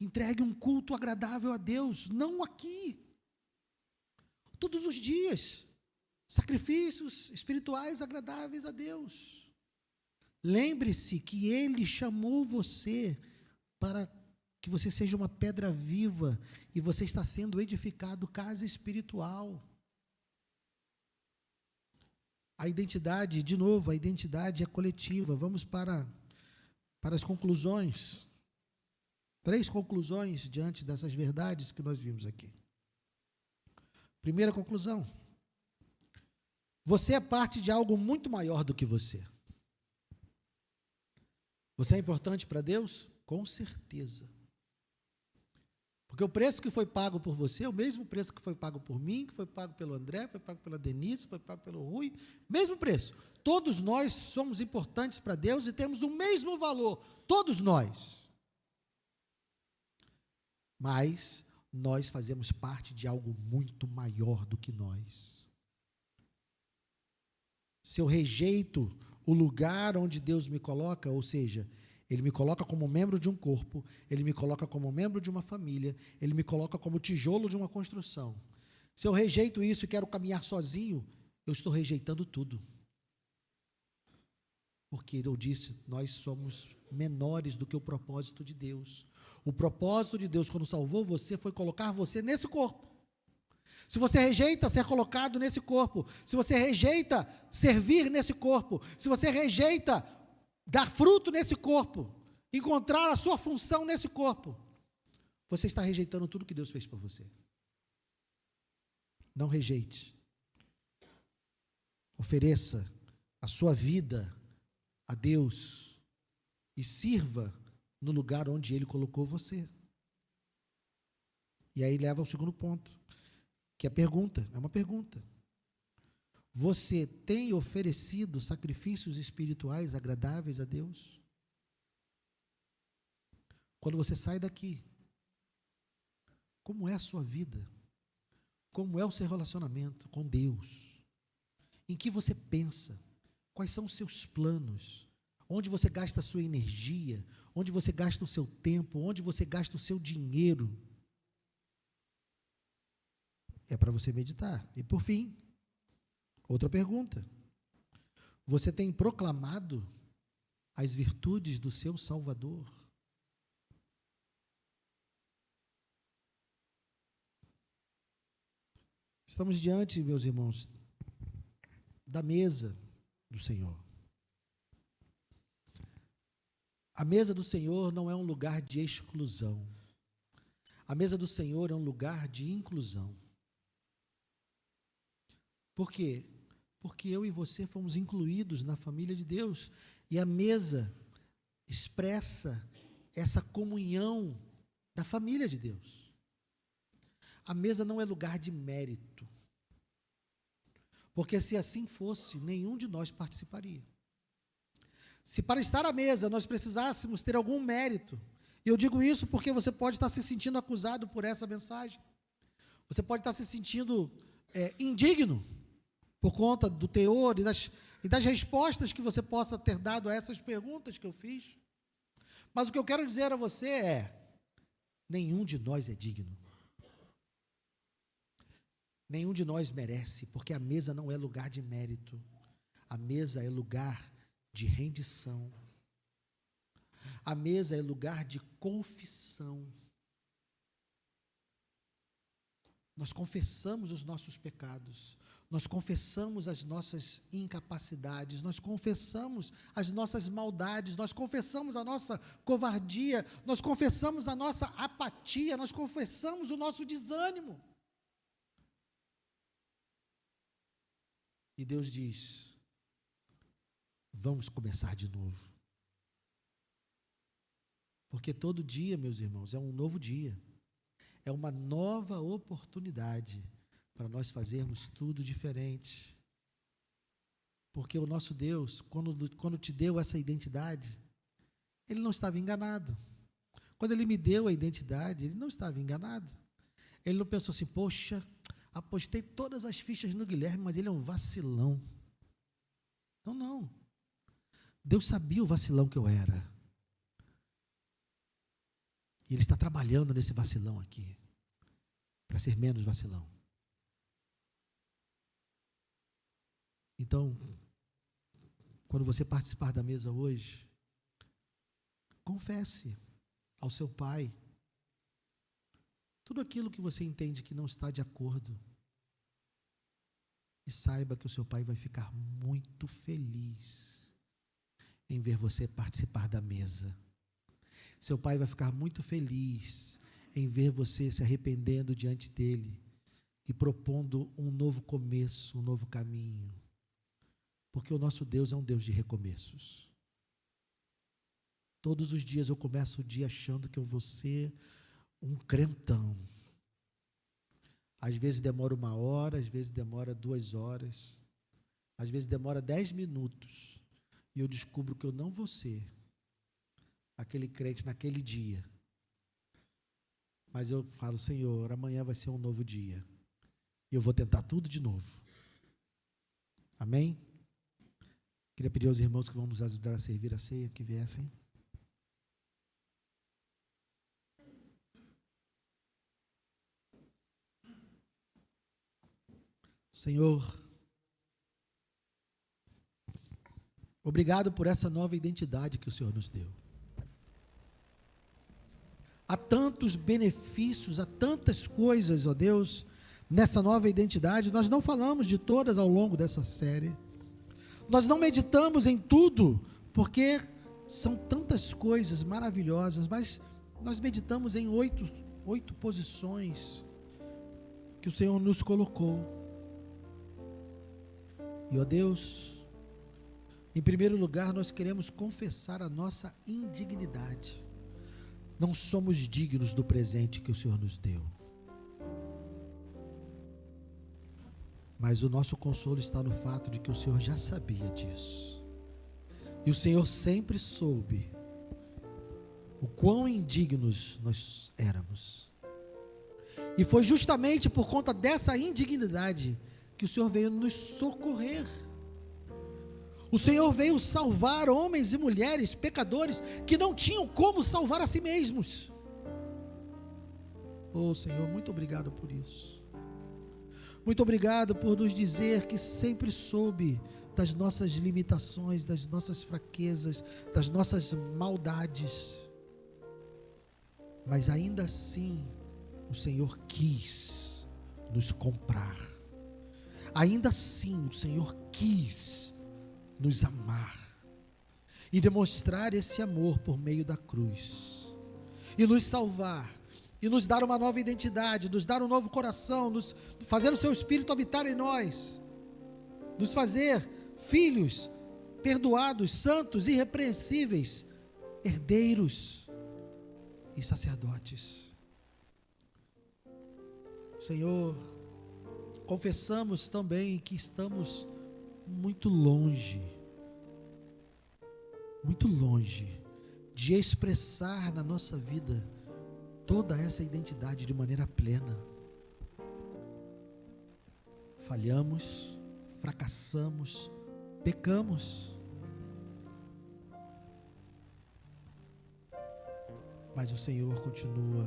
Entregue um culto agradável a Deus, não aqui, todos os dias. Sacrifícios espirituais agradáveis a Deus. Lembre-se que Ele chamou você para que você seja uma pedra viva e você está sendo edificado casa espiritual. A identidade, de novo, a identidade é coletiva. Vamos para as conclusões. 3 conclusões diante dessas verdades que nós vimos aqui. Primeira conclusão: você é parte de algo muito maior do que você. Você é importante para Deus? Com certeza. Porque o preço que foi pago por você é o mesmo preço que foi pago por mim, que foi pago pelo André, foi pago pela Denise, foi pago pelo Rui, mesmo preço. Todos nós somos importantes para Deus e temos o mesmo valor, todos nós. Mas nós fazemos parte de algo muito maior do que nós. Se eu rejeito o lugar onde Deus me coloca, ou seja, Ele me coloca como membro de um corpo, Ele me coloca como membro de uma família, Ele me coloca como tijolo de uma construção. Se eu rejeito isso e quero caminhar sozinho, eu estou rejeitando tudo. Porque eu disse, nós somos menores do que o propósito de Deus. O propósito de Deus, quando salvou você, foi colocar você nesse corpo. Se você rejeita ser colocado nesse corpo, se você rejeita servir nesse corpo, se você rejeita dar fruto nesse corpo, encontrar a sua função nesse corpo, você está rejeitando tudo que Deus fez por você. Não rejeite. Ofereça a sua vida a Deus e sirva no lugar onde Ele colocou você. E aí leva ao segundo ponto, que é uma pergunta. Você tem oferecido sacrifícios espirituais agradáveis a Deus? Quando você sai daqui, como é a sua vida? Como é o seu relacionamento com Deus? Em que você pensa? Quais são os seus planos? Onde você gasta a sua energia? Onde você gasta o seu tempo? Onde você gasta o seu dinheiro? É para você meditar. E por fim, outra pergunta: você tem proclamado as virtudes do seu Salvador? Estamos diante, meus irmãos, da mesa do Senhor. A mesa do Senhor não é um lugar de exclusão. A mesa do Senhor é um lugar de inclusão. Por quê? Porque eu e você fomos incluídos na família de Deus. E a mesa expressa essa comunhão da família de Deus. A mesa não é lugar de mérito. Porque se assim fosse, nenhum de nós participaria. Se para estar à mesa nós precisássemos ter algum mérito, e eu digo isso porque você pode estar se sentindo acusado por essa mensagem. Você pode estar se sentindo indigno por conta do teor e das respostas que você possa ter dado a essas perguntas que eu fiz. Mas o que eu quero dizer a você é: nenhum de nós é digno. Nenhum de nós merece, porque a mesa não é lugar de mérito. A mesa é lugar de rendição. A mesa é lugar de confissão. Nós confessamos os nossos pecados, nós confessamos as nossas incapacidades, nós confessamos as nossas maldades, nós confessamos a nossa covardia, nós confessamos a nossa apatia, nós confessamos o nosso desânimo. E Deus diz: vamos começar de novo. Porque todo dia, meus irmãos, é um novo dia. É uma nova oportunidade para nós fazermos tudo diferente. Porque o nosso Deus, quando te deu essa identidade, ele não estava enganado. Quando ele me deu a identidade, ele não estava enganado. Ele não pensou assim, poxa, apostei todas as fichas no Guilherme, mas ele é um vacilão. Não, não. Deus sabia o vacilão que eu era. E Ele está trabalhando nesse vacilão aqui, para ser menos vacilão. Então, quando você participar da mesa hoje, confesse ao seu pai tudo aquilo que você entende que não está de acordo. E saiba que o seu pai vai ficar muito feliz em ver você participar da mesa. Seu pai vai ficar muito feliz em ver você se arrependendo diante dele e propondo um novo começo, um novo caminho. Porque o nosso Deus é um Deus de recomeços. Todos os dias eu começo o dia achando que eu vou ser um crentão. Às vezes demora 1 hora, às vezes demora 2 horas, às vezes demora 10 minutos. E eu descubro que eu não vou ser aquele crente naquele dia. Mas eu falo, Senhor, amanhã vai ser um novo dia. E eu vou tentar tudo de novo. Amém? Queria pedir aos irmãos que vão nos ajudar a servir a ceia, que viessem. Senhor, obrigado por essa nova identidade que o Senhor nos deu. Há tantos benefícios, há tantas coisas, ó Deus, nessa nova identidade. Nós não falamos de todas ao longo dessa série. Nós não meditamos em tudo, porque são tantas coisas maravilhosas, mas nós meditamos em oito posições que o Senhor nos colocou. E, ó Deus, em primeiro lugar, nós queremos confessar a nossa indignidade. Não somos dignos do presente que o Senhor nos deu. Mas o nosso consolo está no fato de que o Senhor já sabia disso. E o Senhor sempre soube o quão indignos nós éramos. E foi justamente por conta dessa indignidade que o Senhor veio nos socorrer. O Senhor veio salvar homens e mulheres, pecadores, que não tinham como salvar a si mesmos. Oh Senhor, muito obrigado por isso. Muito obrigado por nos dizer que sempre soube das nossas limitações, das nossas fraquezas, das nossas maldades. Mas ainda assim, o Senhor quis nos comprar. Ainda assim, o Senhor quis nos amar e demonstrar esse amor por meio da cruz e nos salvar e nos dar uma nova identidade, nos dar um novo coração, nos fazer o seu Espírito habitar em nós, nos fazer filhos perdoados, santos, irrepreensíveis, herdeiros e sacerdotes. Senhor, confessamos também que estamos muito longe de expressar na nossa vida toda essa identidade de maneira plena. Falhamos, fracassamos, pecamos. Mas o Senhor continua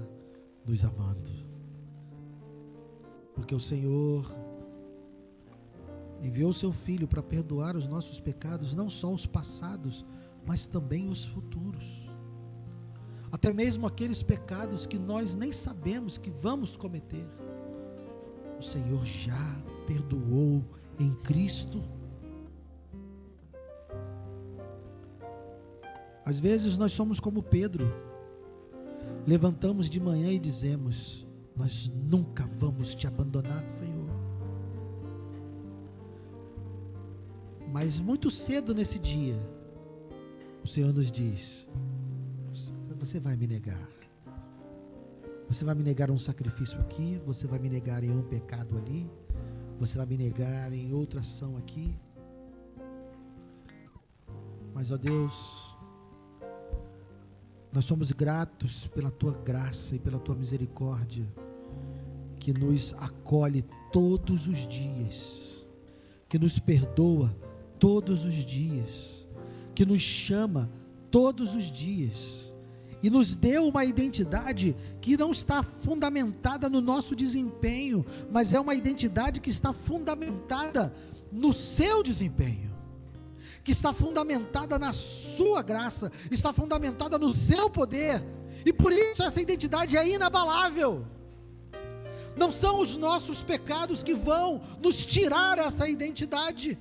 nos amando. Porque o Senhor enviou o seu Filho para perdoar os nossos pecados, não só os passados, mas também os futuros. Até mesmo aqueles pecados que nós nem sabemos que vamos cometer. O Senhor já perdoou em Cristo. Às vezes nós somos como Pedro. Levantamos de manhã e dizemos: nós nunca vamos te abandonar, Senhor. Mas muito cedo nesse dia, o Senhor nos diz: você vai me negar. Você vai me negar um sacrifício aqui, você vai me negar em um pecado ali, você vai me negar em outra ação aqui. Mas, ó Deus, Nós somos gratos pela tua graça e pela tua misericórdia, que nos acolhe todos os dias, que nos perdoa todos os dias, que nos chama todos os dias, e nos deu uma identidade que não está fundamentada no nosso desempenho, mas é uma identidade que está fundamentada no seu desempenho, que está fundamentada na sua graça, está fundamentada no seu poder, e por isso essa identidade é inabalável. Não são os nossos pecados que vão nos tirar essa identidade,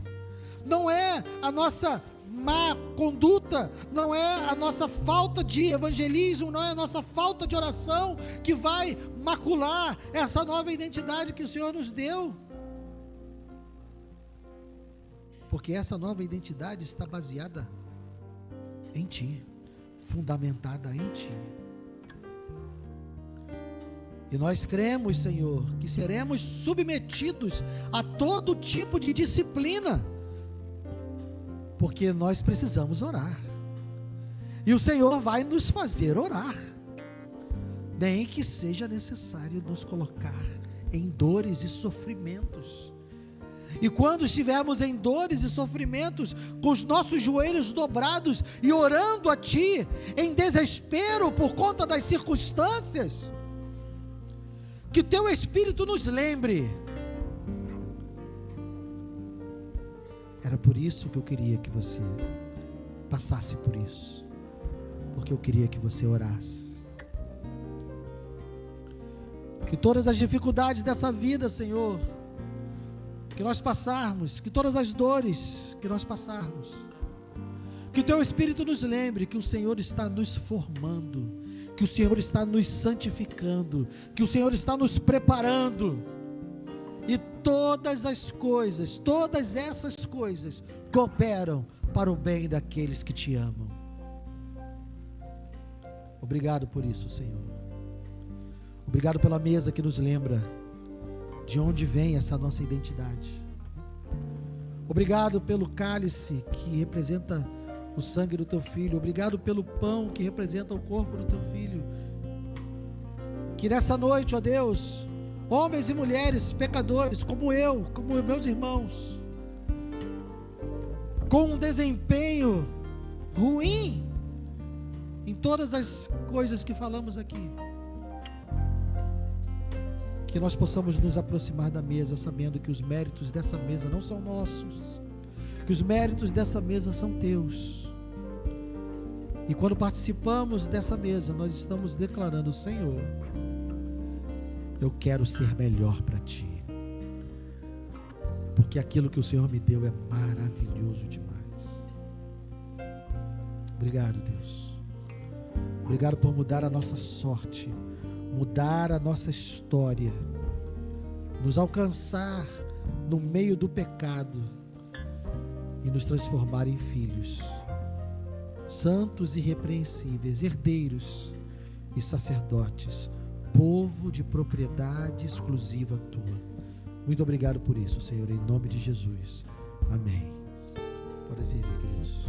não é a nossa má conduta, não é a nossa falta de evangelismo, não é a nossa falta de oração que vai macular essa nova identidade que o Senhor nos deu, porque essa nova identidade está baseada em Ti, fundamentada em Ti. E nós cremos, Senhor, que seremos submetidos a todo tipo de disciplina, porque nós precisamos orar, e o Senhor vai nos fazer orar, nem que seja necessário nos colocar em dores e sofrimentos. E quando estivermos em dores e sofrimentos, com os nossos joelhos dobrados e orando a Ti, em desespero por conta das circunstâncias, que Teu Espírito nos lembre: era por isso que eu queria que você passasse por isso, porque eu queria que você orasse, que todas as dificuldades dessa vida, Senhor, que nós passarmos, que todas as dores que nós passarmos, que o Teu Espírito nos lembre que o Senhor está nos formando, que o Senhor está nos santificando, que o Senhor está nos preparando, e todas essas coisas cooperam para o bem daqueles que Te amam. Obrigado por isso, Senhor. Obrigado pela mesa que nos lembra de onde vem essa nossa identidade. Obrigado pelo cálice que representa o sangue do Teu Filho. Obrigado pelo pão que representa o corpo do Teu Filho. Que nessa noite, ó Deus, homens e mulheres pecadores, como eu, como meus irmãos, com um desempenho ruim em todas as coisas que falamos aqui, que nós possamos nos aproximar da mesa, sabendo que os méritos dessa mesa não são nossos, que os méritos dessa mesa são Teus, e quando participamos dessa mesa, nós estamos declarando: Senhor, eu quero ser melhor para Ti, porque aquilo que o Senhor me deu é maravilhoso demais. Obrigado, Deus. Obrigado por mudar a nossa sorte, mudar a nossa história, nos alcançar no meio do pecado e nos transformar em filhos santos e irrepreensíveis, herdeiros e sacerdotes, povo de propriedade exclusiva Tua. Muito obrigado por isso, Senhor, em nome de Jesus. Amém. Pode servir, queridos.